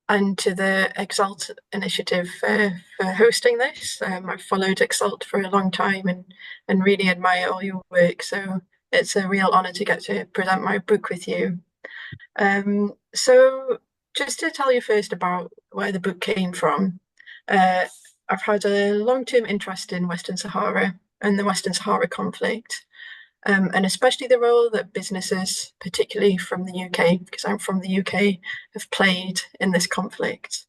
and to the EXALT initiative for hosting this. I've followed EXALT for a long time and really admire all your work. So it's a real honour to get to present my book with you. So just to tell you first about where the book came from, uh, I've had a long-term interest in Western Sahara and the Western Sahara conflict, and especially the role that businesses, particularly from the UK, because I'm from the UK, have played in this conflict.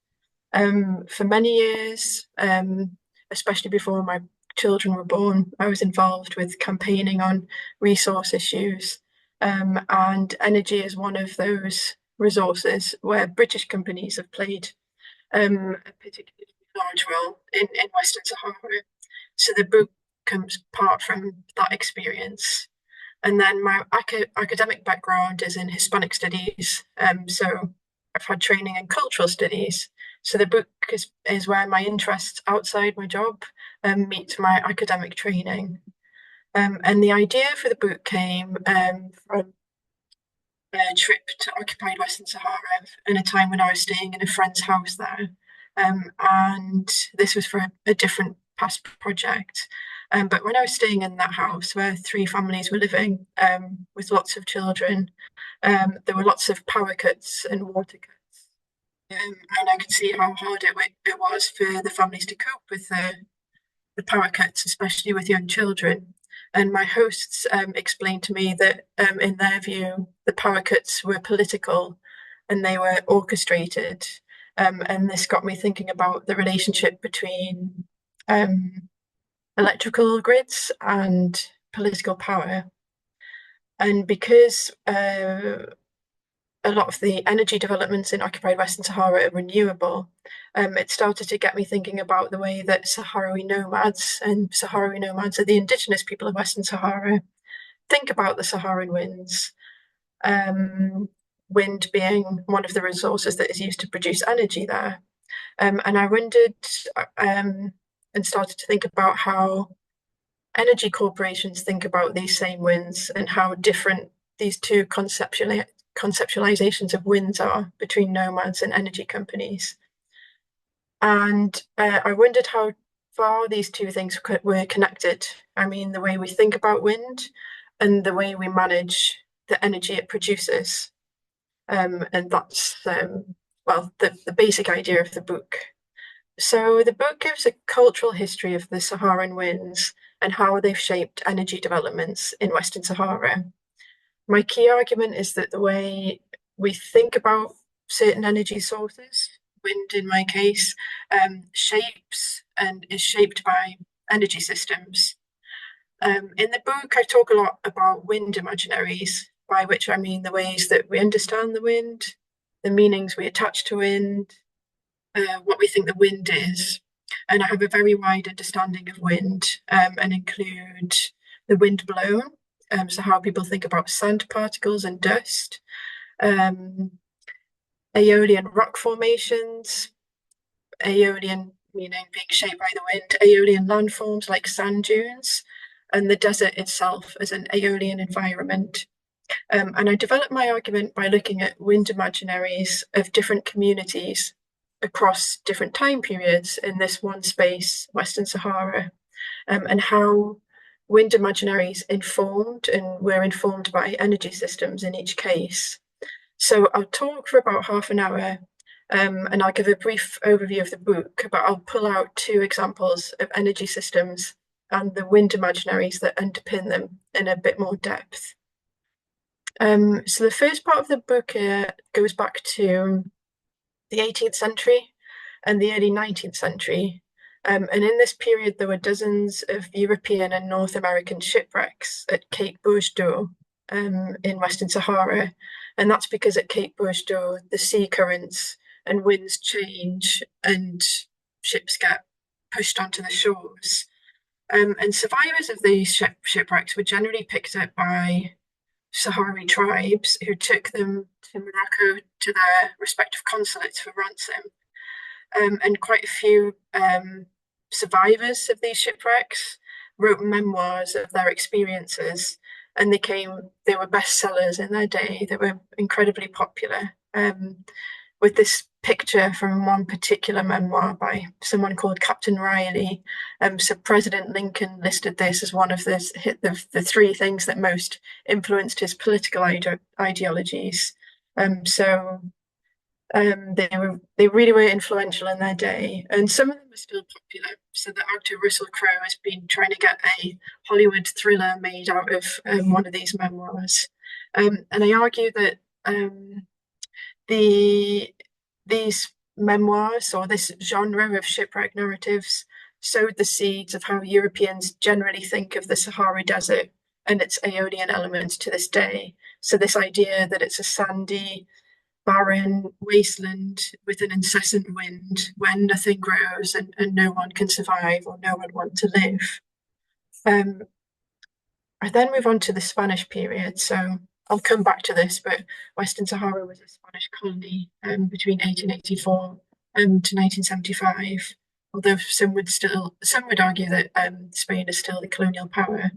For many years, especially before my children were born, I was involved with campaigning on resource issues. And energy is one of those resources where British companies have played a particularly large role in Western Sahara. So the book comes apart from that experience. And then my academic background is in Hispanic studies. So I've had training in cultural studies. So the book is where my interests outside my job meet my academic training. And the idea for the book came from a trip to occupied Western Sahara in a time when I was staying in a friend's house there. And this was for a different past project. But when I was staying in that house where three families were living with lots of children, there were lots of power cuts and water cuts. And I could see how hard it was for the families to cope with the power cuts, especially with young children. And my hosts explained to me that, in their view, the power cuts were political and they were orchestrated. And this got me thinking about the relationship between electrical grids and political power. And because a lot of the energy developments in occupied Western Sahara are renewable, it started to get me thinking about the way that Sahrawi nomads, and Sahrawi nomads are the indigenous people of Western Sahara, think about the Saharan winds. Wind being one of the resources that is used to produce energy there. And I wondered and started to think about how energy corporations think about these same winds and how different these two conceptualizations of winds are between nomads and energy companies. And I wondered how far these two things were connected. I mean, the way we think about wind and the way we manage the energy it produces. And that's, well, the basic idea of the book. So the book gives a cultural history of the Saharan winds and how they've shaped energy developments in Western Sahara. My key argument is that the way we think about certain energy sources, wind in my case, shapes and is shaped by energy systems. In the book, I talk a lot about wind imaginaries, by which I mean the ways that we understand the wind, the meanings we attach to wind, what we think the wind is. And I have a very wide understanding of wind and include the wind blown, so how people think about sand particles and dust, aeolian rock formations, aeolian meaning being shaped by the wind, aeolian landforms like sand dunes, and the desert itself as an aeolian environment. And I developed my argument by looking at wind imaginaries of different communities across different time periods in this one space, Western Sahara, and how wind imaginaries informed and were informed by energy systems in each case. So I'll talk for about half an hour and I'll give a brief overview of the book, but I'll pull out two examples of energy systems and the wind imaginaries that underpin them in a bit more depth. So the first part of the book goes back to the 18th century and the early 19th century. And in this period, there were dozens of European and North American shipwrecks at Cape Bouche d'Eau in Western Sahara. And that's because at Cape Bouche d'Eau, the sea currents and winds change and ships get pushed onto the shores. And survivors of these shipwrecks were generally picked up by Sahrawi tribes who took them to Morocco to their respective consulates for ransom. And quite a few survivors of these shipwrecks wrote memoirs of their experiences, and they were bestsellers in their day. They were incredibly popular. With this picture from one particular memoir by someone called Captain Riley. So President Lincoln listed this as one of the three things that most influenced his political ideologies. They really were influential in their day, and some of them are still popular. So the actor Russell Crowe has been trying to get a Hollywood thriller made out of one of these memoirs, and I argue that these memoirs or this genre of shipwreck narratives sowed the seeds of how Europeans generally think of the Sahara Desert and its Aeolian elements to this day. So this idea that it's a sandy, barren wasteland with an incessant wind where nothing grows and no one can survive or no one wants to live. I then move on to the Spanish period. So I'll come back to this, but Western Sahara was a Spanish colony between 1884 to 1975. Although some would argue that Spain is still the colonial power.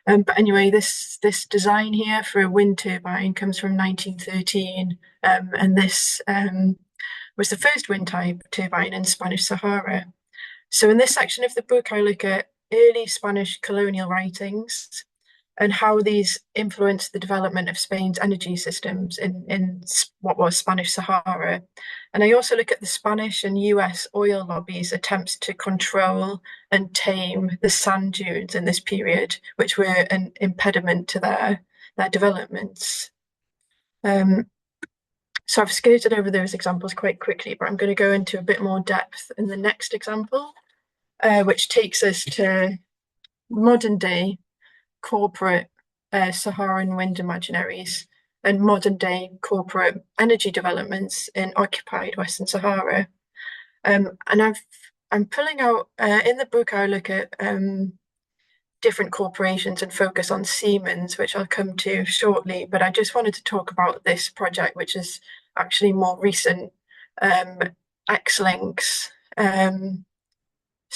But anyway, this design here for a wind turbine comes from 1913, and this was the first wind type turbine in Spanish Sahara. So in this section of the book, I look at early Spanish colonial writings and how these influenced the development of Spain's energy systems in what was Spanish Sahara. And I also look at the Spanish and US oil lobbies' attempts to control and tame the sand dunes in this period, which were an impediment to their developments. So I've skirted over those examples quite quickly, but I'm going to go into a bit more depth in the next example, which takes us to modern day corporate Saharan wind imaginaries and modern day corporate energy developments in occupied Western Sahara. And I'm pulling out in the book, I look at different corporations and focus on Siemens, which I'll come to shortly. But I just wanted to talk about this project, which is actually more recent, X-Links.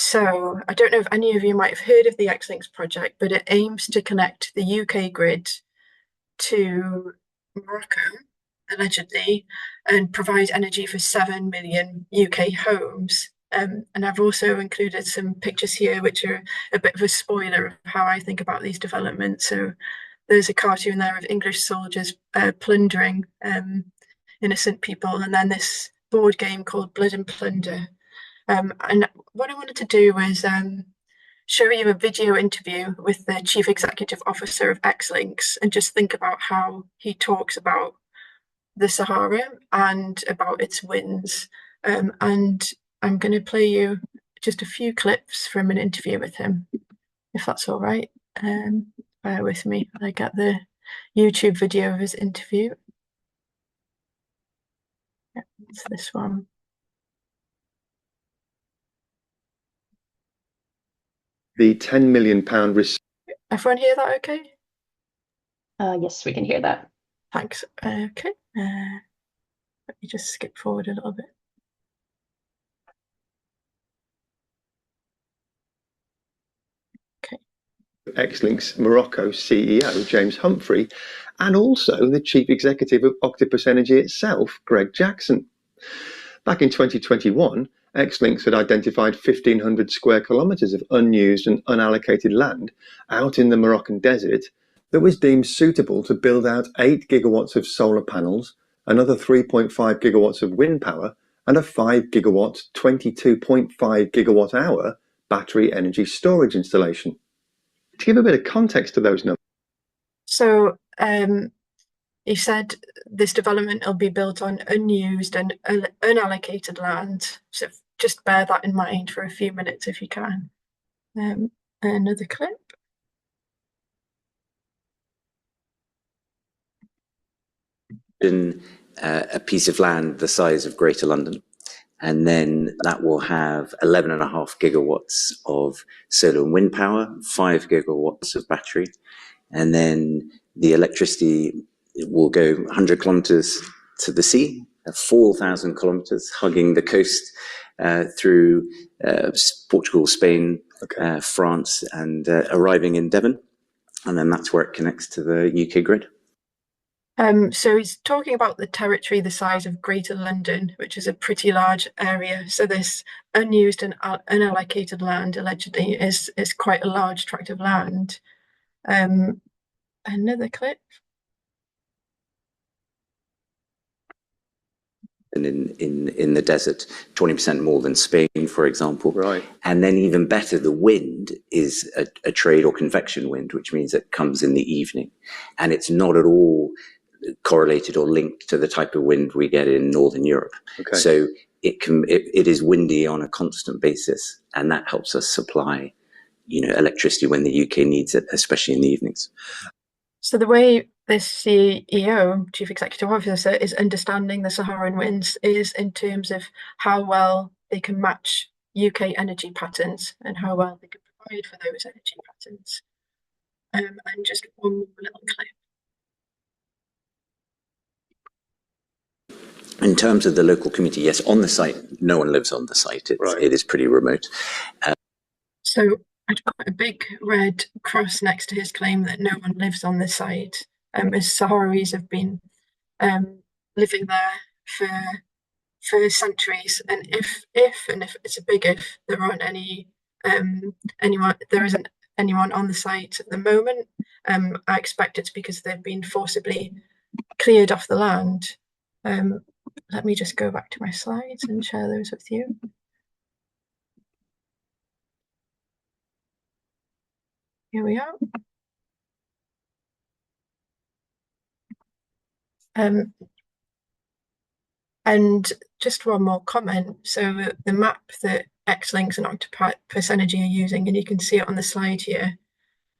So I don't know if any of you might have heard of the X-Links project, but it aims to connect the UK grid to Morocco, allegedly, and provide energy for 7 million UK homes. And I've also included some pictures here, which are a bit of a spoiler of how I think about these developments. So there's a cartoon there of English soldiers plundering innocent people, and then this board game called Blood and Plunder. And what I wanted to do was show you a video interview with the Chief Executive Officer of X-Links and just think about how he talks about the Sahara and about its winds. And I'm going to play you just a few clips from an interview with him, if that's all right. Bear with me. I get the YouTube video of his interview. Yeah, it's this one. The £10 million Everyone hear that okay? Yes, we can hear that. Thanks. Okay. Let me just skip forward a little bit. Okay. X-Links Morocco CEO, James Humphrey, and also the Chief Executive of Octopus Energy itself, Greg Jackson. Back in 2021, X-Links had identified 1,500 square kilometres of unused and unallocated land out in the Moroccan desert that was deemed suitable to build out 8 gigawatts of solar panels, another 3.5 gigawatts of wind power, and a 5 gigawatt, 22.5 gigawatt hour battery energy storage installation. To give a bit of context to those numbers. So he said this development will be built on unused and unallocated land. So just bear that in mind for a few minutes if you can. Another clip. In a piece of land the size of Greater London, and then that will have 11.5 gigawatts of solar and wind power, 5 gigawatts of battery, and then the electricity will go 100 kilometers to the sea, 4,000 kilometers hugging the coast through Portugal, Spain, France, and arriving in Devon. And then that's where it connects to the UK grid. So he's talking about the territory the size of Greater London, which is a pretty large area. So this unused and unallocated land allegedly is quite a large tract of land. Another clip. And in the desert, 20% more than Spain, for example. Right. And then even better, the wind is a trade or convection wind, which means it comes in the evening. And it's not at all correlated or linked to the type of wind we get in Northern Europe. Okay. So it is windy on a constant basis, and that helps us supply, electricity when the UK needs it, especially in the evenings. So the way this CEO, Chief Executive Officer, is understanding the Saharan winds is in terms of how well they can match UK energy patterns and how well they can provide for those energy patterns. And just one more little clip. In terms of the local community, yes, on the site, no one lives on the site. It is pretty remote. So I'd put a big red cross next to his claim that no one lives on the site, as Sahrawis have been living there for centuries. And if it's a big if, there aren't there isn't anyone on the site at the moment. I expect it's because they've been forcibly cleared off the land. Let me just go back to my slides and share those with you. Here we are. And just one more comment. So the map that X-Links and Octopus Energy are using, and you can see it on the slide here.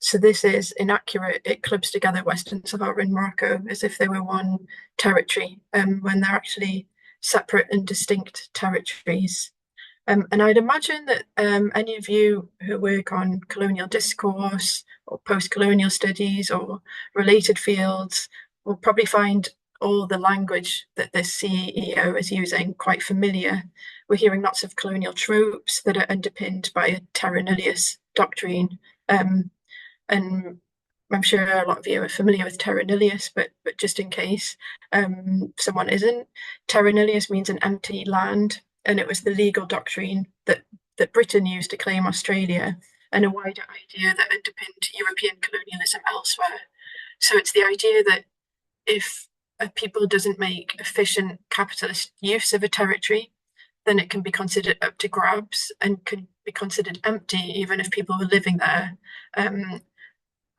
So this is inaccurate. It clubs together Western Sahara and Morocco as if they were one territory, when they're actually separate and distinct territories. And I'd imagine that any of you who work on colonial discourse or post-colonial studies or related fields will probably find all the language that this CEO is using quite familiar. We're hearing lots of colonial tropes that are underpinned by a terra nullius doctrine. And I'm sure a lot of you are familiar with terra nullius, but just in case someone isn't, terra nullius means an empty land, and it was the legal doctrine that Britain used to claim Australia, and a wider idea that underpinned European colonialism elsewhere. So it's the idea that if a people doesn't make efficient capitalist use of a territory, then it can be considered up to grabs and can be considered empty even if people were living there.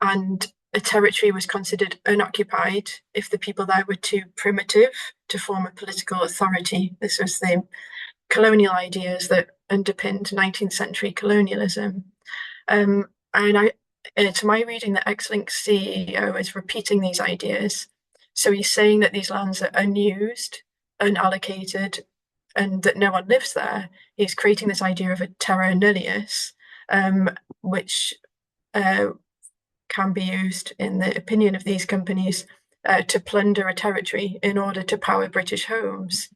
And a territory was considered unoccupied if the people there were too primitive to form a political authority. This was the colonial ideas that underpinned 19th century colonialism. And to my reading, the X-Links CEO is repeating these ideas. So he's saying that these lands are unused, unallocated, and that no one lives there. He's creating this idea of a terra nullius, which can be used, in the opinion of these companies, to plunder a territory in order to power British homes.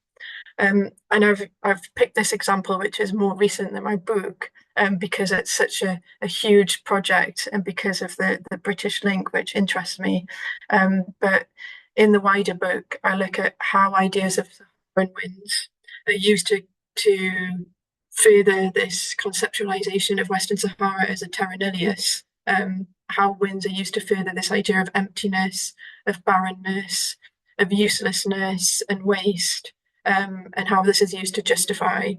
And I've picked this example, which is more recent than my book, because it's such a huge project and because of the British link, which interests me. But in the wider book, I look at how ideas of Saharan winds are used to further this conceptualization of Western Sahara as a terra nullius. How winds are used to further this idea of emptiness, of barrenness, of uselessness and waste, and how this is used to justify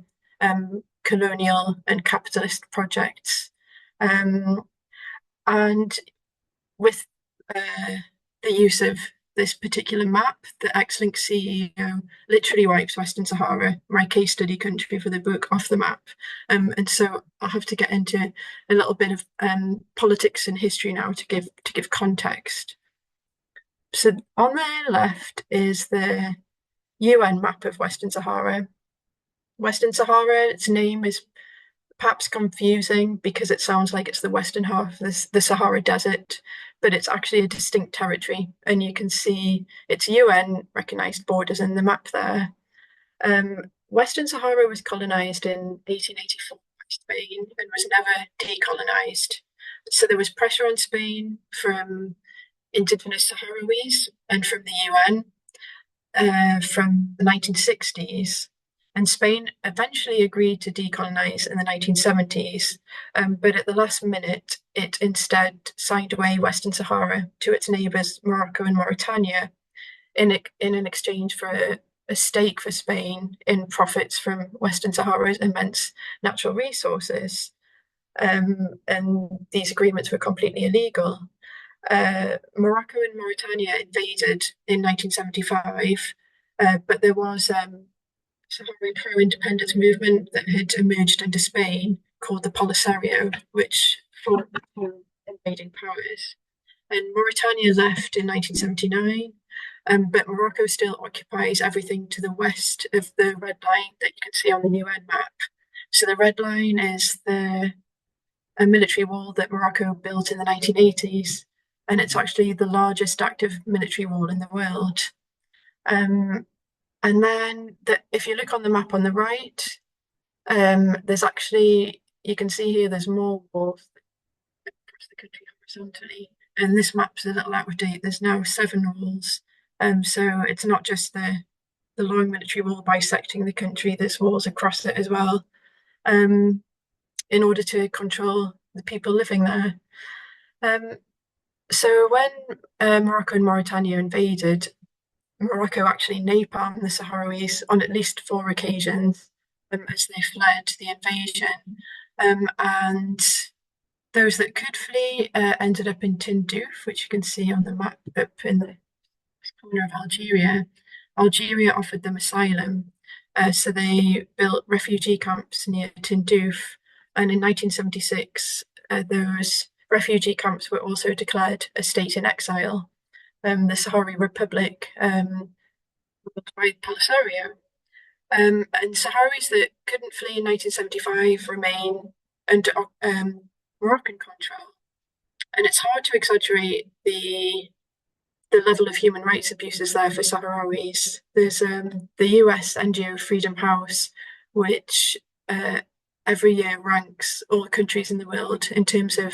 colonial and capitalist projects. And with the use of this particular map, the X-Links CEO literally wipes Western Sahara, my case study country for the book, off the map. And so I'll have to get into a little bit of politics and history now to give context. So on the left is the UN map of Western Sahara. Western Sahara, its name is perhaps confusing because it sounds like it's the western half of the Sahara Desert, but it's actually a distinct territory, and you can see its UN recognised borders in the map there. Western Sahara was colonised in 1884 by Spain and was never decolonised. So there was pressure on Spain from Indigenous Saharawis and from the UN from the 1960s. And Spain eventually agreed to decolonize in the 1970s, but at the last minute, it instead signed away Western Sahara to its neighbours Morocco and Mauritania in an exchange for a stake for Spain in profits from Western Sahara's immense natural resources. And these agreements were completely illegal. Morocco and Mauritania invaded in 1975, but there was Saharan pro-independence movement that had emerged under Spain called the Polisario, which fought the two invading powers. And Mauritania left in 1979, but Morocco still occupies everything to the west of the red line that you can see on the UN map. So the red line is a military wall that Morocco built in the 1980s, and it's actually the largest active military wall in the world. And then if you look on the map on the right, there's actually, you can see here, there's more walls across the country horizontally. And this map's a little out of date. There's now 7 walls. So it's not just the long military wall bisecting the country, there's walls across it as well, in order to control the people living there. So when Morocco and Mauritania invaded, Morocco actually napalmed the Sahrawis on at least 4 occasions as they fled the invasion. And those that could flee ended up in Tindouf, which you can see on the map up in the corner of Algeria. Algeria offered them asylum, so they built refugee camps near Tindouf. And in 1976, those refugee camps were also declared a state in exile. The Sahrawi Republic by Polisario. And Sahrawis that couldn't flee in 1975 remain under Moroccan control. And it's hard to exaggerate the level of human rights abuses there for Sahrawis. There's the US NGO Freedom House, which every year ranks all countries in the world in terms of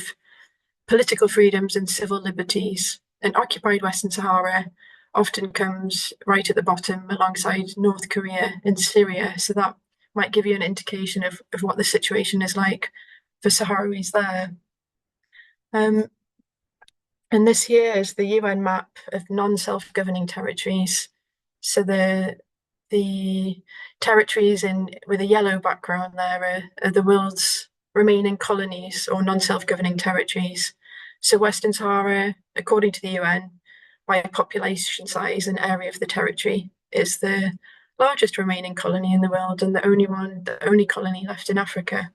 political freedoms and civil liberties. And occupied Western Sahara often comes right at the bottom alongside North Korea and Syria. So that might give you an indication of what the situation is like for Sahrawis there. And this here is the UN map of non-self-governing territories. So the territories with a yellow background there are the world's remaining colonies or non-self-governing territories. So Western Sahara, according to the UN, by population size and area of the territory, is the largest remaining colony in the world and the only colony left in Africa.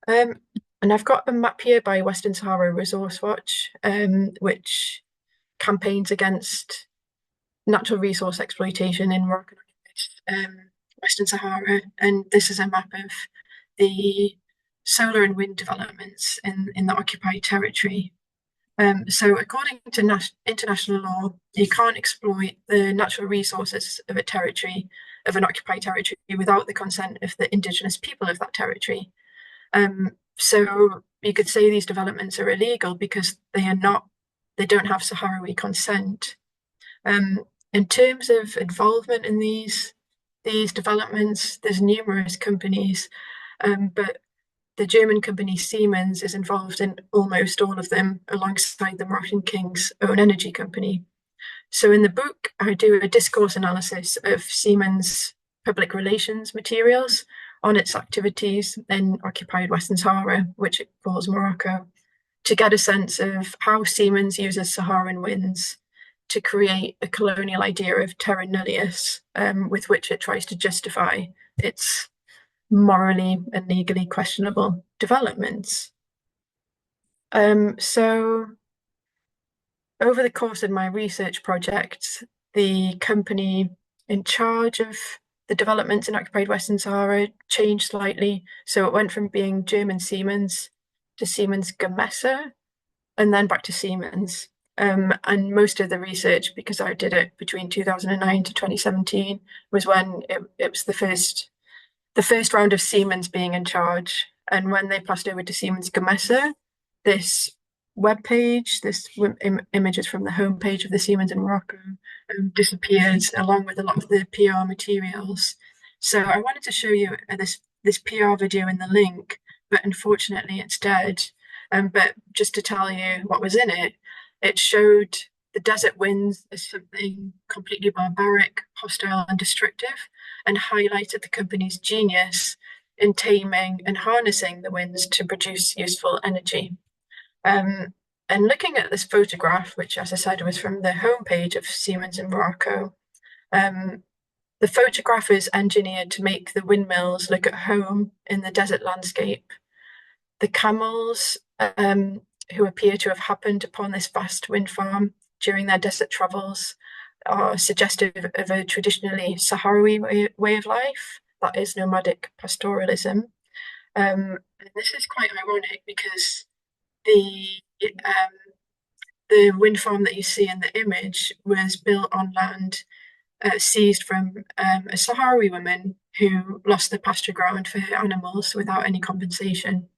And I've got a map here by Western Sahara Resource Watch, which campaigns against natural resource exploitation in Moroccan Western Sahara. And this is a map of the solar and wind developments in the occupied territory. So according to international law, you can't exploit the natural resources of an occupied territory without the consent of the indigenous people of that territory. So you could say these developments are illegal because they don't have Sahrawi consent. In terms of involvement in these developments, there's numerous companies, but the German company Siemens is involved in almost all of them, alongside the Moroccan king's own energy company. So in the book, I do a discourse analysis of Siemens' public relations materials on its activities in occupied Western Sahara, which it calls Morocco, to get a sense of how Siemens uses Saharan winds to create a colonial idea of terra nullius, with which it tries to justify its morally and legally questionable developments. So over the course of my research project, the company in charge of the developments in occupied Western Sahara changed slightly. So it went from being German Siemens to Siemens Gamesa, and then back to Siemens. And most of the research, because I did it between 2009 to 2017, was when it was the first round of Siemens being in charge. And when they passed over to Siemens Gamesa, this webpage. This image is from the homepage of the Siemens in Morocco, disappeared along with a lot of the PR materials. So I wanted to show you this PR video in the link, but unfortunately it's dead. But just to tell you what was in it, it showed the desert winds as something completely barbaric, hostile, and destructive, and highlighted the company's genius in taming and harnessing the winds to produce useful energy. And looking at this photograph, which, as I said, was from the homepage of Siemens in Morocco, the photograph is engineered to make the windmills look at home in the desert landscape. The camels, who appear to have happened upon this vast wind farm during their desert travels, are suggestive of a traditionally Sahrawi way of life, that is nomadic pastoralism. And this is quite ironic because the wind farm that you see in the image was built on land seized from a Sahrawi woman who lost the pasture ground for her animals without any compensation,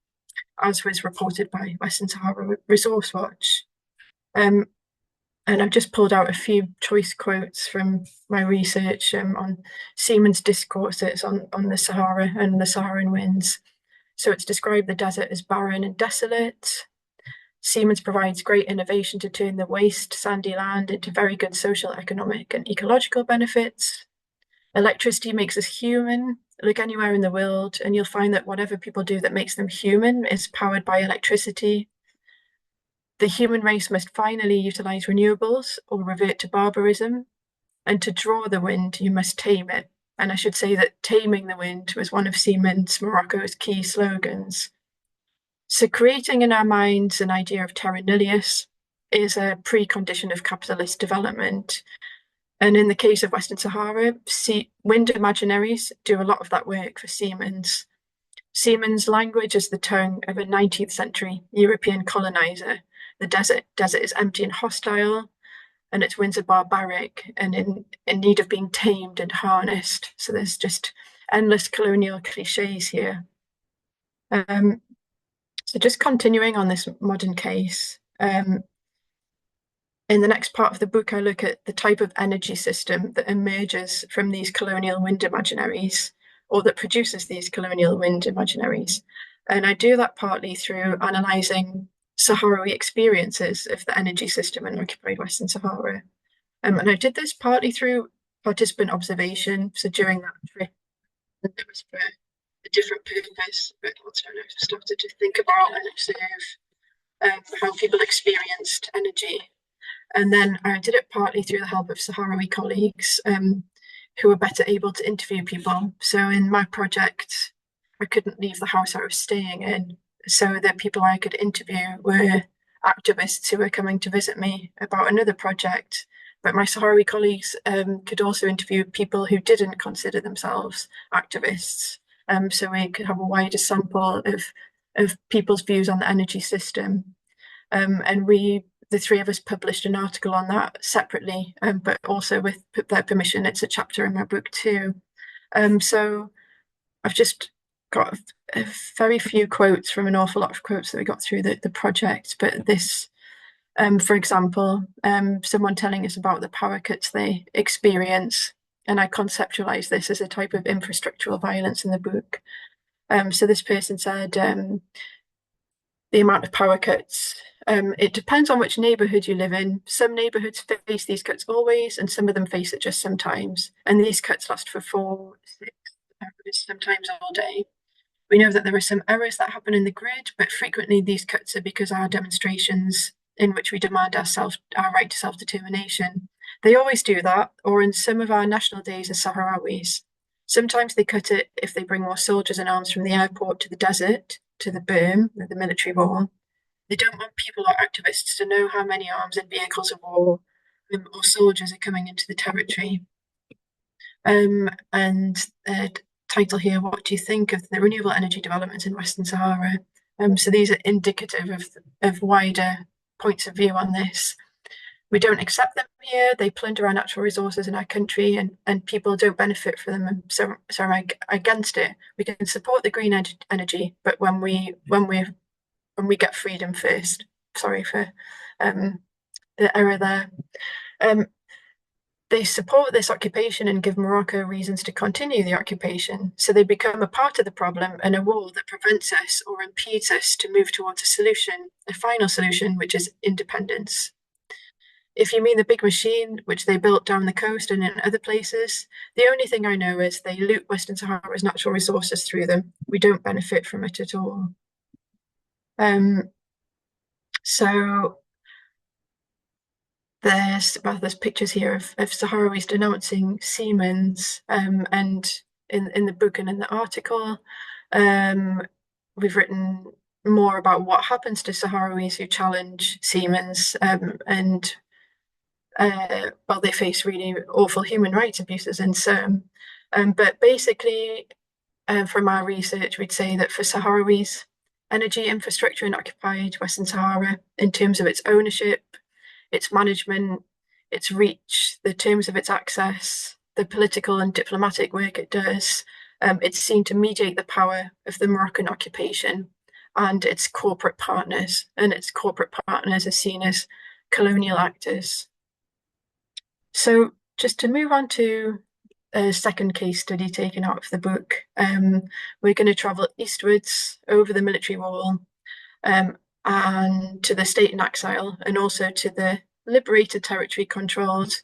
as was reported by Western Sahara Resource Watch. And I've just pulled out a few choice quotes from my research on Siemens discourses on the Sahara and the Saharan winds. So it's described the desert as barren and desolate. Siemens provides great innovation to turn the waste, sandy land into very good social, economic, and ecological benefits. Electricity makes us human. Look anywhere in the world, and you'll find that whatever people do that makes them human is powered by electricity. The human race must finally utilize renewables or revert to barbarism. And to draw the wind, you must tame it. And I should say that taming the wind was one of Siemens Morocco's key slogans. So creating in our minds an idea of terra nullius is a precondition of capitalist development. And in the case of Western Sahara, wind imaginaries do a lot of that work for Siemens. Siemens' language is the tongue of a 19th century European colonizer. The desert is empty and hostile, and its winds are barbaric and in need of being tamed and harnessed. So there's just endless colonial cliches here. So just continuing on this modern case, in the next part of the book, I look at the type of energy system that emerges from these colonial wind imaginaries, or that produces these colonial wind imaginaries. And I do that partly through analysing Sahrawi experiences of the energy system in occupied Western Sahara. And I did this partly through participant observation. So during that trip, it was for a different purpose, but also I started to think about and observe how people experienced energy. And then I did it partly through the help of Sahrawi colleagues who were better able to interview people. So in my project, I couldn't leave the house I was staying in. So the people I could interview were activists who were coming to visit me about another project. But my Sahrawi colleagues could also interview people who didn't consider themselves activists. So we could have a wider sample of people's views on the energy system. And the three of us published an article on that separately, but also with their permission, it's a chapter in my book too. So I've just got a very few quotes from an awful lot of quotes that we got through the project, but this, for example, someone telling us about the power cuts they experience, and I conceptualize this as a type of infrastructural violence in the book. So this person said, the amount of power cuts, it depends on which neighbourhood you live in. Some neighbourhoods face these cuts always, and some of them face it just sometimes. And these cuts last for 4, 6 hours, sometimes all day. We know that there are some errors that happen in the grid, but frequently these cuts are because our demonstrations in which we demand our right to self-determination. They always do that, or in some of our national days as Sahrawis. Sometimes they cut it if they bring more soldiers and arms from the airport to the desert, to the berm, the military wall. They don't want people or activists to know how many arms and vehicles of war or soldiers are coming into the territory. And title here, what do you think of the renewable energy developments in Western Sahara? So these are indicative of wider points of view on this. We don't accept them here. They plunder our natural resources in our country, and people don't benefit from them. So I'm against it. We can support the green energy, but when we get freedom first. sorry for the error there. They support this occupation and give Morocco reasons to continue the occupation, so they become a part of the problem and a wall that prevents us or impedes us to move towards a solution, a final solution, which is independence. If you mean the big machine, which they built down the coast and in other places, the only thing I know is they loot Western Sahara's natural resources through them. We don't benefit from it at all. So there's pictures here of Sahrawis denouncing Siemens, and in the book and in the article, we've written more about what happens to Sahrawis who challenge Siemens, and well, they face really awful human rights abuses in some. But basically, from our research, we'd say that for Sahrawis, energy infrastructure in occupied Western Sahara, in terms of its ownership, its management, its reach, the terms of its access, the political and diplomatic work it does, it's seen to mediate the power of the Moroccan occupation and its corporate partners. And its corporate partners are seen as colonial actors. So just to move on to a second case study taken out of the book, we're going to travel eastwards over the military wall, and to the state in exile, and also to the liberated territory controlled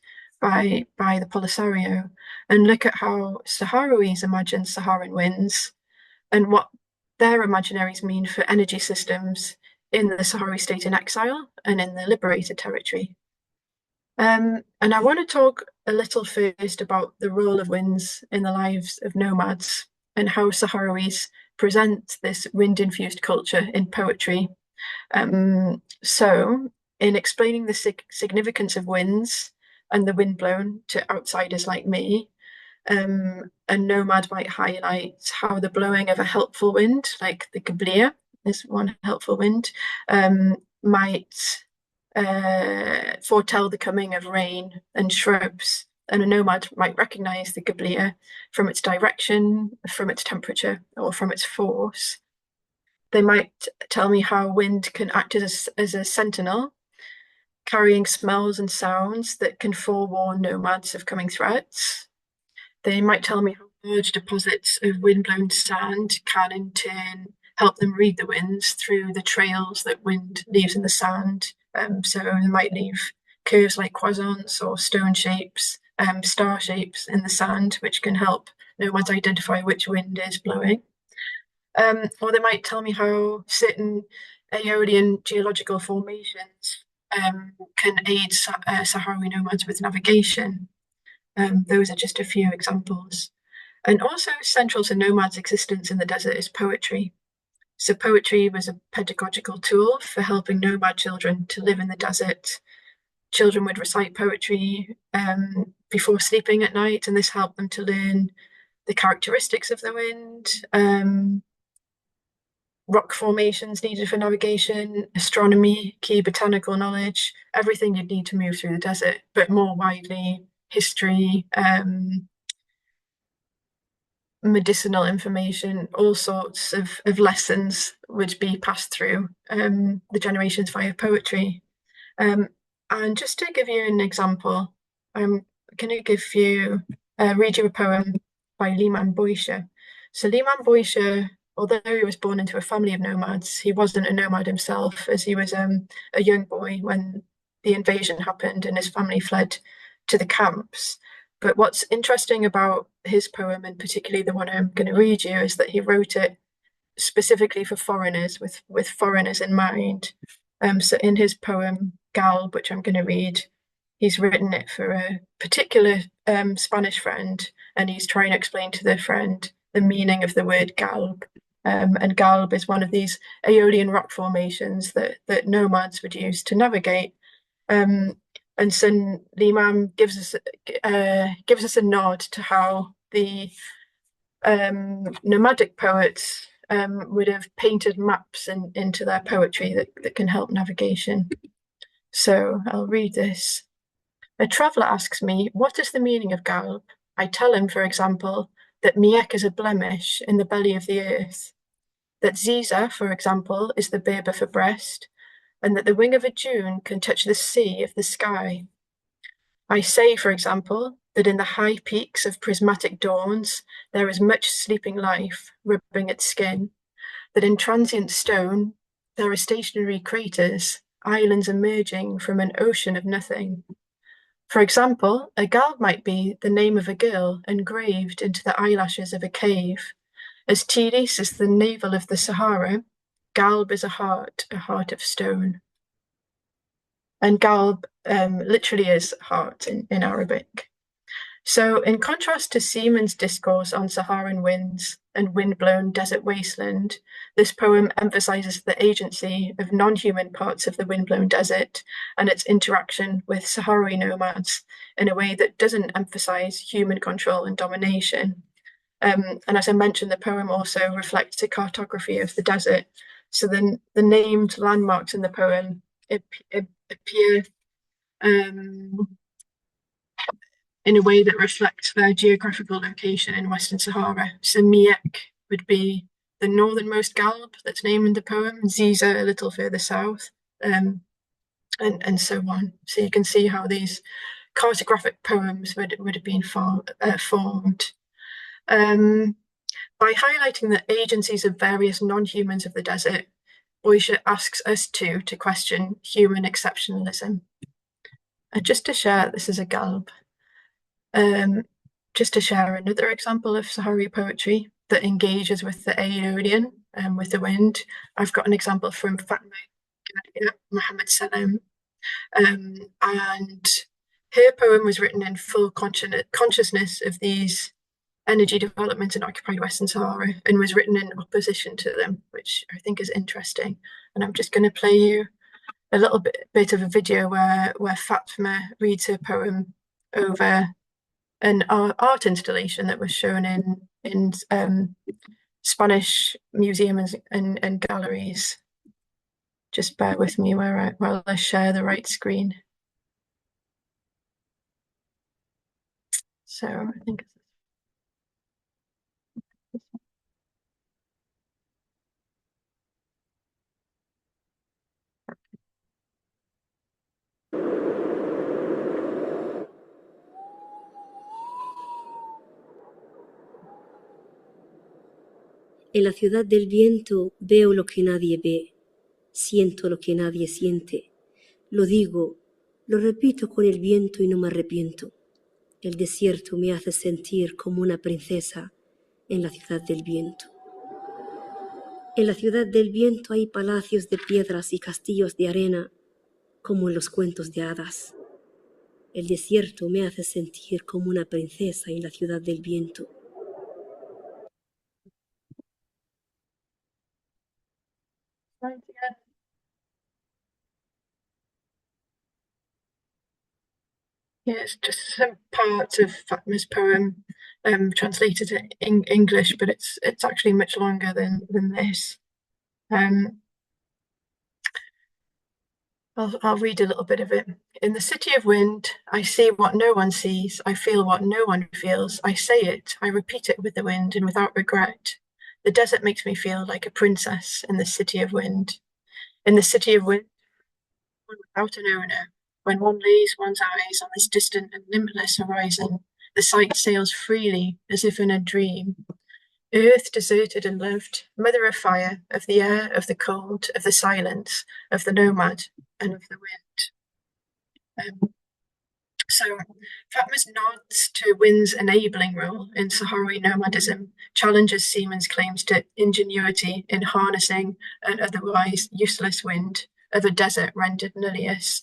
by the Polisario, and look at how Sahrawis imagine Saharan winds and what their imaginaries mean for energy systems in the Sahrawi state in exile and in the liberated territory. And I want to talk a little first about the role of winds in the lives of nomads and how Sahrawis present this wind-infused culture in poetry. So, in explaining the significance of winds and the wind blown to outsiders like me, a nomad might highlight how the blowing of a helpful wind, like the gablia is one helpful wind, might foretell the coming of rain and shrubs, and a nomad might recognize the gablia from its direction, from its temperature, or from its force. They might tell me how wind can act as a sentinel, carrying smells and sounds that can forewarn nomads of coming threats. They might tell me how large deposits of wind-blown sand can in turn help them read the winds through the trails that wind leaves in the sand. So they might leave curves like croissants or stone shapes, star shapes in the sand, which can help nomads identify which wind is blowing. Or they might tell me how certain Aeolian geological formations can aid Sahrawi nomads with navigation. Those are just a few examples. And also central to nomads' existence in the desert is poetry. So poetry was a pedagogical tool for helping nomad children to live in the desert. Children would recite poetry before sleeping at night, and this helped them to learn the characteristics of the wind, rock formations needed for navigation, astronomy, key botanical knowledge, everything you'd need to move through the desert, but more widely, history, medicinal information, all sorts of lessons would be passed through the generations via poetry. And just to give you an example, I'm going to read you a poem by Liman Boisha. So Liman Boisha, although he was born into a family of nomads, he wasn't a nomad himself, as he was a young boy when the invasion happened and his family fled to the camps. But what's interesting about his poem, and particularly the one I'm going to read you, is that he wrote it specifically for foreigners, with foreigners in mind. So in his poem, Galb, which I'm going to read, he's written it for a particular Spanish friend, and he's trying to explain to the friend the meaning of the word Galb. And Galb is one of these Aeolian rock formations that nomads would use to navigate. And so Liman gives us a nod to how the nomadic poets would have painted maps into their poetry that can help navigation. So I'll read this. A traveller asks me, what is the meaning of Galb? I tell him, for example, that Miek is a blemish in the belly of the earth, that Ziza, for example, is the Berber for breast, and that the wing of a dune can touch the sea of the sky. I say, for example, that in the high peaks of prismatic dawns there is much sleeping life rubbing its skin, that in transient stone there are stationary craters, islands emerging from an ocean of nothing. For example, a galb might be the name of a girl engraved into the eyelashes of a cave. As Tiris is the navel of the Sahara, galb is a heart of stone. And galb literally is heart in Arabic. So in contrast to Siemens' discourse on Saharan winds and wind-blown desert wasteland, this poem emphasizes the agency of non-human parts of the wind-blown desert and its interaction with Sahrawi nomads in a way that doesn't emphasize human control and domination. And as I mentioned, the poem also reflects a cartography of the desert. So the named landmarks in the poem appear in a way that reflects their geographical location in Western Sahara. So Miek would be the northernmost galb that's named in the poem, Ziza a little further south, and so on. So you can see how these cartographic poems would have been formed. By highlighting the agencies of various non-humans of the desert, Boisha asks us to question human exceptionalism. And just to share, this is a galb. Just to share another example of Sahrawi poetry that engages with the Aeolian and with the wind, I've got an example from Fatma Muhammad Salam, and her poem was written in full consciousness of these energy developments in occupied Western Sahara and was written in opposition to them, which I think is interesting. And I'm just going to play you a little bit of a video where Fatma reads her poem over an art installation that was shown in Spanish museums and galleries. Just bear with me while I share the right screen. So I think it's En la ciudad del viento veo lo que nadie ve, siento lo que nadie siente, lo digo, lo repito con el viento y no me arrepiento. El desierto me hace sentir como una princesa en la ciudad del viento. En la ciudad del viento hay palacios de piedras y castillos de arena, como en los cuentos de hadas. El desierto me hace sentir como una princesa en la ciudad del viento. Yeah, it's just some parts of Fatma's poem translated in English, but it's actually much longer than this. I'll read a little bit of it. In the city of wind, I see what no one sees. I feel what no one feels. I say it. I repeat it with the wind and without regret. The desert makes me feel like a princess in the city of wind. In the city of wind, without an owner, when one lays one's eyes on this distant and limitless horizon, the sight sails freely as if in a dream. Earth deserted and loved, mother of fire, of the air, of the cold, of the silence, of the nomad, and of the wind. So Fatma's nods to wind's enabling role in Sahrawi nomadism challenges Siemens' claims to ingenuity in harnessing an otherwise useless wind of a desert rendered nullius.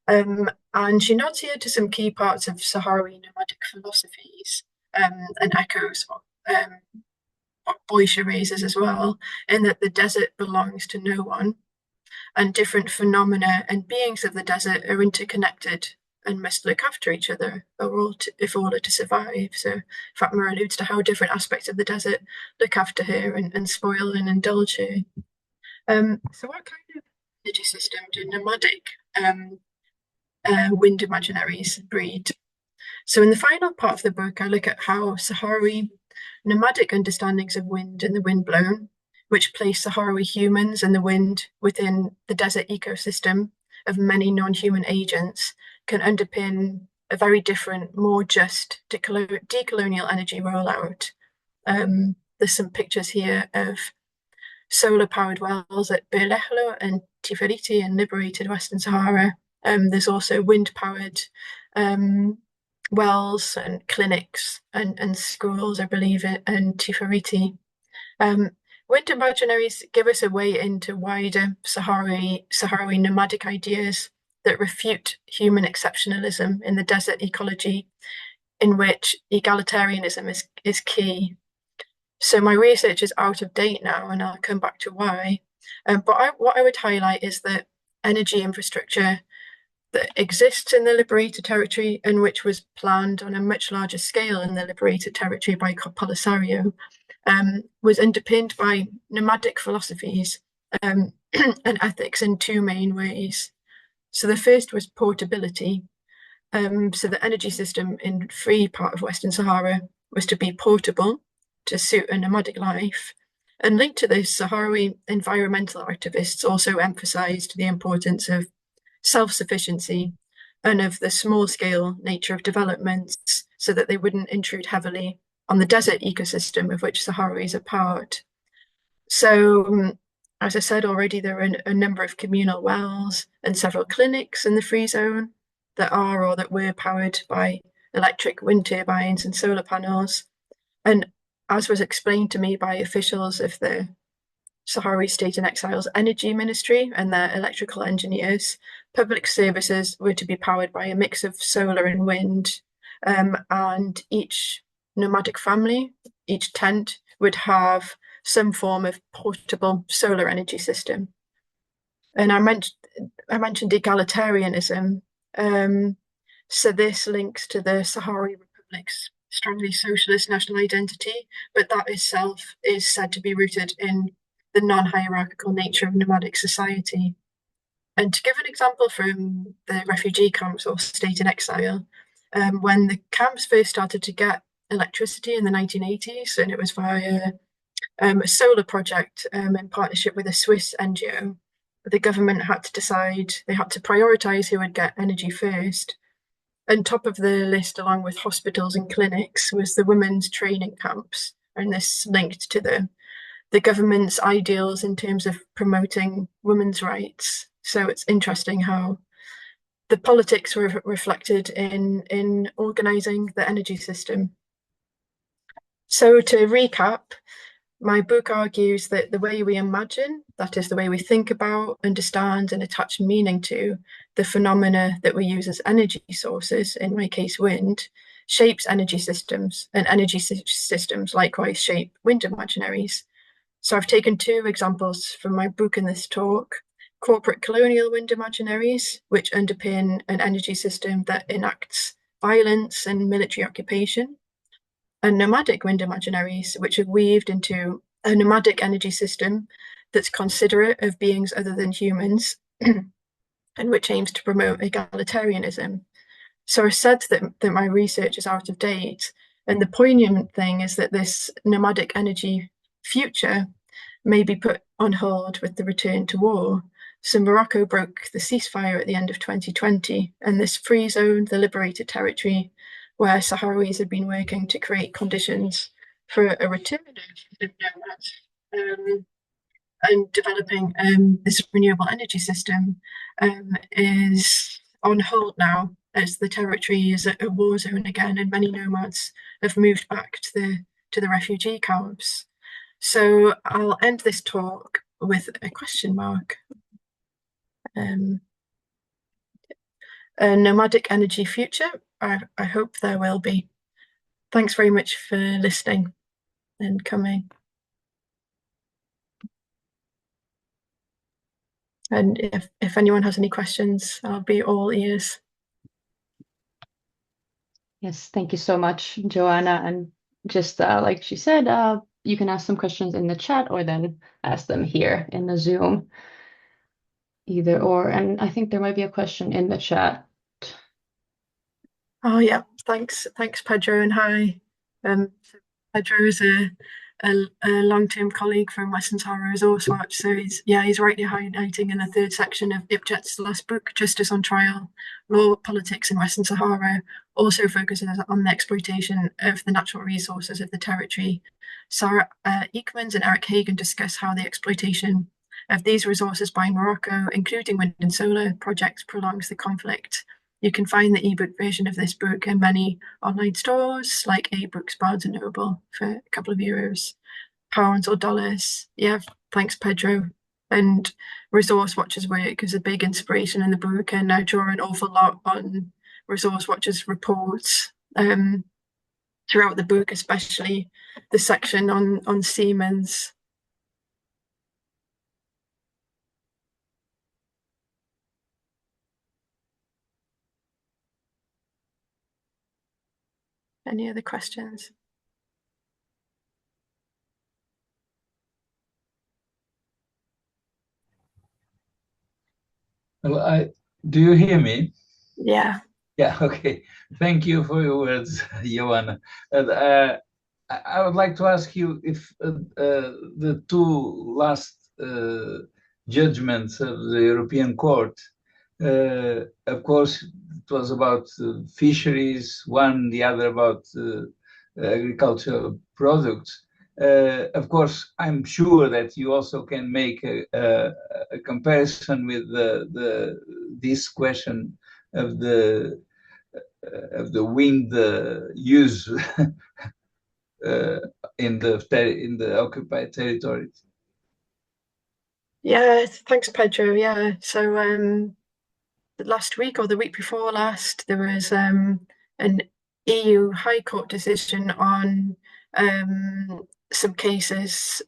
And she nods here to some key parts of Sahrawi nomadic philosophies and echoes what Boisha raises as well, in that the desert belongs to no one, and different phenomena and beings of the desert are interconnected and must look after each other if all are to survive. So Fatma alludes to how different aspects of the desert look after her and spoil and indulge her. So what kind of energy system do nomadic wind imaginaries breed? So in the final part of the book, I look at how Sahrawi nomadic understandings of wind and the wind blown which place Sahrawi humans and the wind within the desert ecosystem of many non-human agents, can underpin a very different, more just decolonial energy rollout. There's some pictures here of solar-powered wells at Berlehlo and Tifariti in liberated Western Sahara. There's also wind-powered wells and clinics and schools, I believe, in Tifariti. Wind imaginaries give us a way into wider Sahrawi nomadic ideas that refute human exceptionalism in the desert ecology, in which egalitarianism is key. So my research is out of date now, and I'll come back to why. But what I would highlight is that energy infrastructure that exists in the liberated territory and which was planned on a much larger scale in the liberated territory by Polisario, was underpinned by nomadic philosophies and ethics in two main ways. So the first was portability. So the energy system in free part of Western Sahara was to be portable to suit a nomadic life. And linked to this, Sahrawi environmental activists also emphasized the importance of self-sufficiency and of the small-scale nature of developments so that they wouldn't intrude heavily on the desert ecosystem of which Sahrawis are part. So, as I said already, there are a number of communal wells and several clinics in the free zone that are or that were powered by electric wind turbines and solar panels. And as was explained to me by officials of the Sahrawi State in Exile's Energy Ministry and their electrical engineers, public services were to be powered by a mix of solar and wind, and each nomadic family, each tent, would have some form of portable solar energy system. And I mentioned egalitarianism. So this links to the Sahrawi Republic's strongly socialist national identity, but that itself is said to be rooted in the non-hierarchical nature of nomadic society. And to give an example from the refugee camps or state in exile, when the camps first started to get electricity in the 1980s, and it was via a solar project in partnership with a Swiss NGO, the government had to decide, they had to prioritise who would get energy first. And top of the list, along with hospitals and clinics, was the women's training camps, and this linked to the government's ideals in terms of promoting women's rights. So it's interesting how the politics were reflected in organising the energy system. So to recap, my book argues that the way we imagine, that is the way we think about, understand and attach meaning to the phenomena that we use as energy sources, in my case wind, shapes energy systems, and energy systems likewise shape wind imaginaries. So I've taken two examples from my book in this talk: corporate colonial wind imaginaries, which underpin an energy system that enacts violence and military occupation, and nomadic wind imaginaries, which are weaved into a nomadic energy system that's considerate of beings other than humans and which aims to promote egalitarianism. So I said that my research is out of date, and the poignant thing is that this nomadic energy future may be put on hold with the return to war. So Morocco broke the ceasefire at the end of 2020, and this free zone, the liberated territory, where Sahrawis had been working to create conditions for a return of nomads and developing this renewable energy system, is on hold now, as the territory is a war zone again, and many nomads have moved back to the refugee camps. So I'll end this talk with a question mark. A nomadic energy future? I hope there will be. Thanks very much for listening and coming. And if anyone has any questions, I'll be all ears. Yes, thank you so much, Joanna. And just like she said, you can ask some questions in the chat or then ask them here in the Zoom, either or. And I think there might be a question in the chat. Oh yeah, thanks Pedro, and hi. Pedro is a long-term colleague from Western Sahara Resource Watch. So he's rightly highlighting in the third section of IPJET's last book, Justice on Trial, Law, Politics in Western Sahara, also focuses on the exploitation of the natural resources of the territory. Sarah Ekmans and Eric Hagen discuss how the exploitation of these resources by Morocco, including wind and solar projects, prolongs the conflict. You can find the ebook version of this book in many online stores like eBooks, Barnes and Noble for a couple of euros, pounds or dollars. Yeah, thanks, Pedro. And Resource Watch's work is a big inspiration in the book, and I draw an awful lot on Resource Watch's reports throughout the book, especially the section on Siemens. Any other questions? Well, do you hear me? Yeah. Yeah, okay. Thank you for your words, Joanna. I would like to ask you if the two last judgments of the European Court, of course, it was about fisheries, one, the other about agricultural products. Of course, I'm sure that you also can make a comparison with this question of the wind use in the occupied territories. Yeah, thanks, Pedro. Yeah, so last week or the week before last, there was an EU High Court decision on some cases.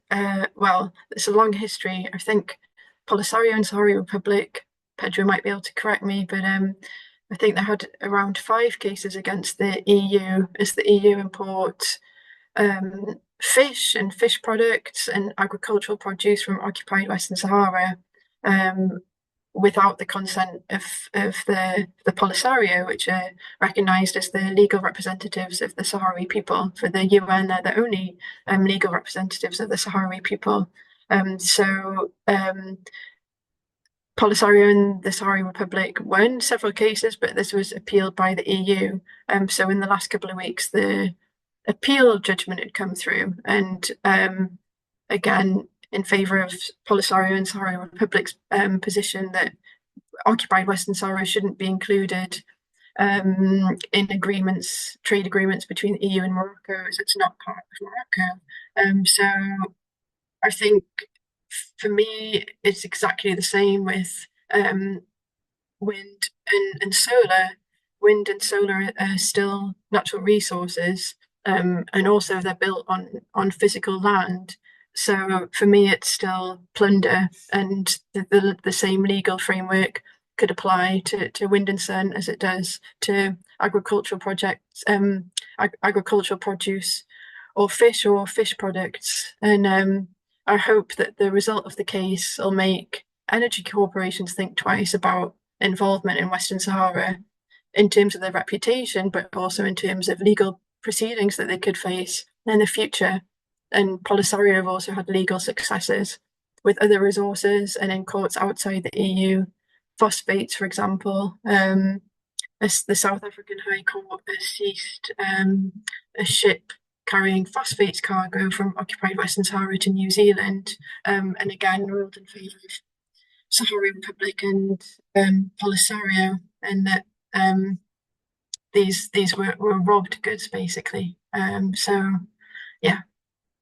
Well, it's a long history. I think Polisario and Sahrawi Republic, Pedro might be able to correct me, but I think they had around 5 cases against the EU as the EU import fish and fish products and agricultural produce from occupied Western Sahara without the consent of the Polisario, which are recognised as the legal representatives of the Sahrawi people. For the UN, they're the only legal representatives of the Sahrawi people. Polisario and the Sahrawi Republic won several cases, but this was appealed by the EU. So in the last couple of weeks, the appeal judgment had come through, and again, in favour of Polisario and Sahrawi Republic's position that occupied Western Sahara shouldn't be included in agreements, trade agreements between the EU and Morocco, as it's not part of Morocco. So I think for me, it's exactly the same with wind and solar. Wind and solar are still natural resources, and also they're built on physical land. So for me, it's still plunder, and the same legal framework could apply to wind and sun as it does to agricultural projects, agricultural produce, or fish products. And I hope that the result of the case will make energy corporations think twice about involvement in Western Sahara in terms of their reputation, but also in terms of legal proceedings that they could face in the future. And Polisario have also had legal successes with other resources and in courts outside the EU. Phosphates, for example, the South African High Court has seized a ship carrying phosphates cargo from occupied Western Sahara to New Zealand, and again ruled in favour of Saharan Republic and Polisario, and that these were robbed goods basically. So yeah,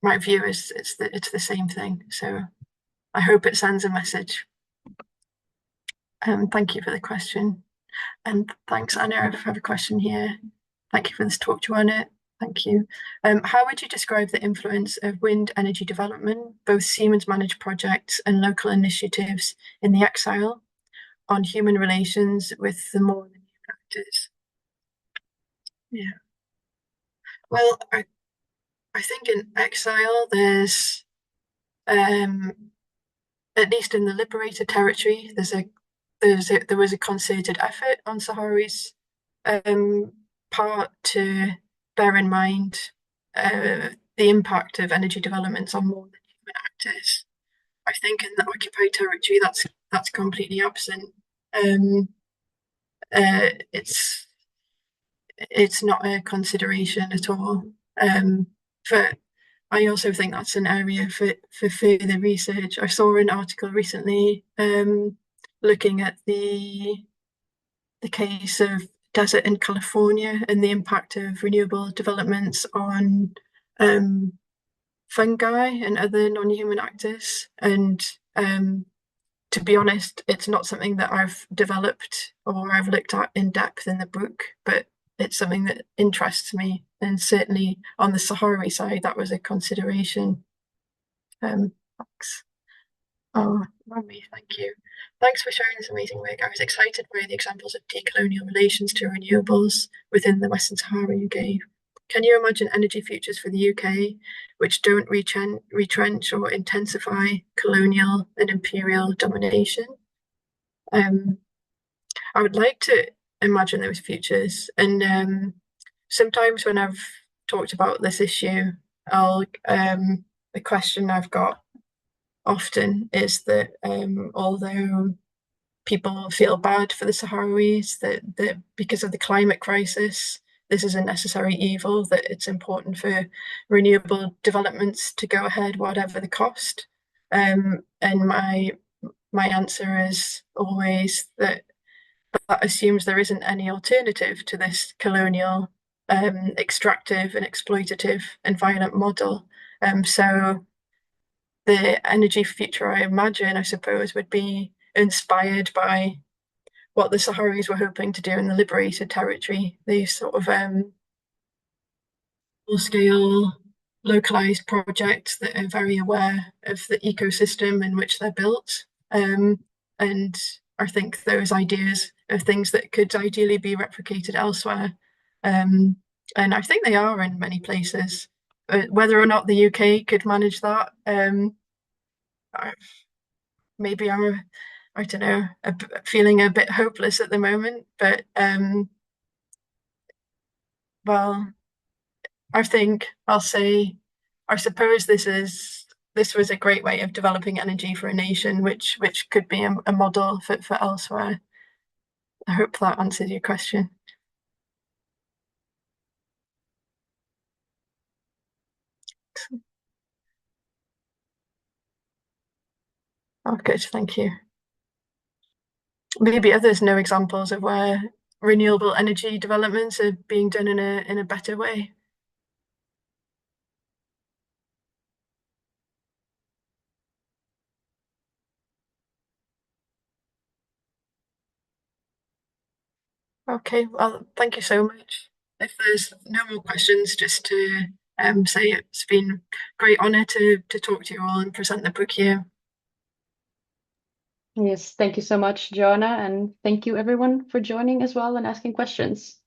my view is it's the same thing. So I hope it sends a message. Thank you for the question, and thanks, Anna. I have a question here. Thank you for this talk, Joanna. Thank you. How would you describe the influence of wind energy development, both Siemens managed projects and local initiatives in the exile, on human relations with the more than new factors? Yeah. Well, I think in exile there's at least in the liberated territory there was a concerted effort on Sahrawi's part to bear in mind the impact of energy developments on more than human actors. I think in the occupied territory, that's completely absent. It's not a consideration at all. But I also think that's an area for further research. I saw an article recently looking at the case of desert in California and the impact of renewable developments on fungi and other non-human actors. And to be honest, it's not something that I've developed or I've looked at in depth in the book, but it's something that interests me. And certainly on the Sahrawi side, that was a consideration. Thanks. Oh, Rami, thank you. Thanks for sharing this amazing work. I was excited by the examples of decolonial relations to renewables within the Western Sahara you gave. Can you imagine energy futures for the UK which don't retrench or intensify colonial and imperial domination? I would like to imagine those futures. And sometimes when I've talked about this issue, the question I've got often is that although people feel bad for the Sahrawis, that because of the climate crisis, this is a necessary evil, that it's important for renewable developments to go ahead, whatever the cost. And my answer is always that assumes there isn't any alternative to this colonial, extractive and exploitative and violent model. So the energy future I imagine, I suppose, would be inspired by what the Sahrawis were hoping to do in the liberated territory, these sort of full-scale, localized projects that are very aware of the ecosystem in which they're built. And I think those ideas are things that could ideally be replicated elsewhere. And I think they are in many places. Whether or not the UK could manage that, maybe I don't know, feeling a bit hopeless at the moment, but well, I think I'll say, I suppose this was a great way of developing energy for a nation, which could be a model for elsewhere. I hope that answers your question. Oh, good, thank you. Maybe others know examples of where renewable energy developments are being done in a better way. Okay, well, thank you so much. If there's no more questions, just to say it's been a great honour to talk to you all and present the book here. Yes, thank you so much, Joanna, and thank you everyone for joining as well and asking questions.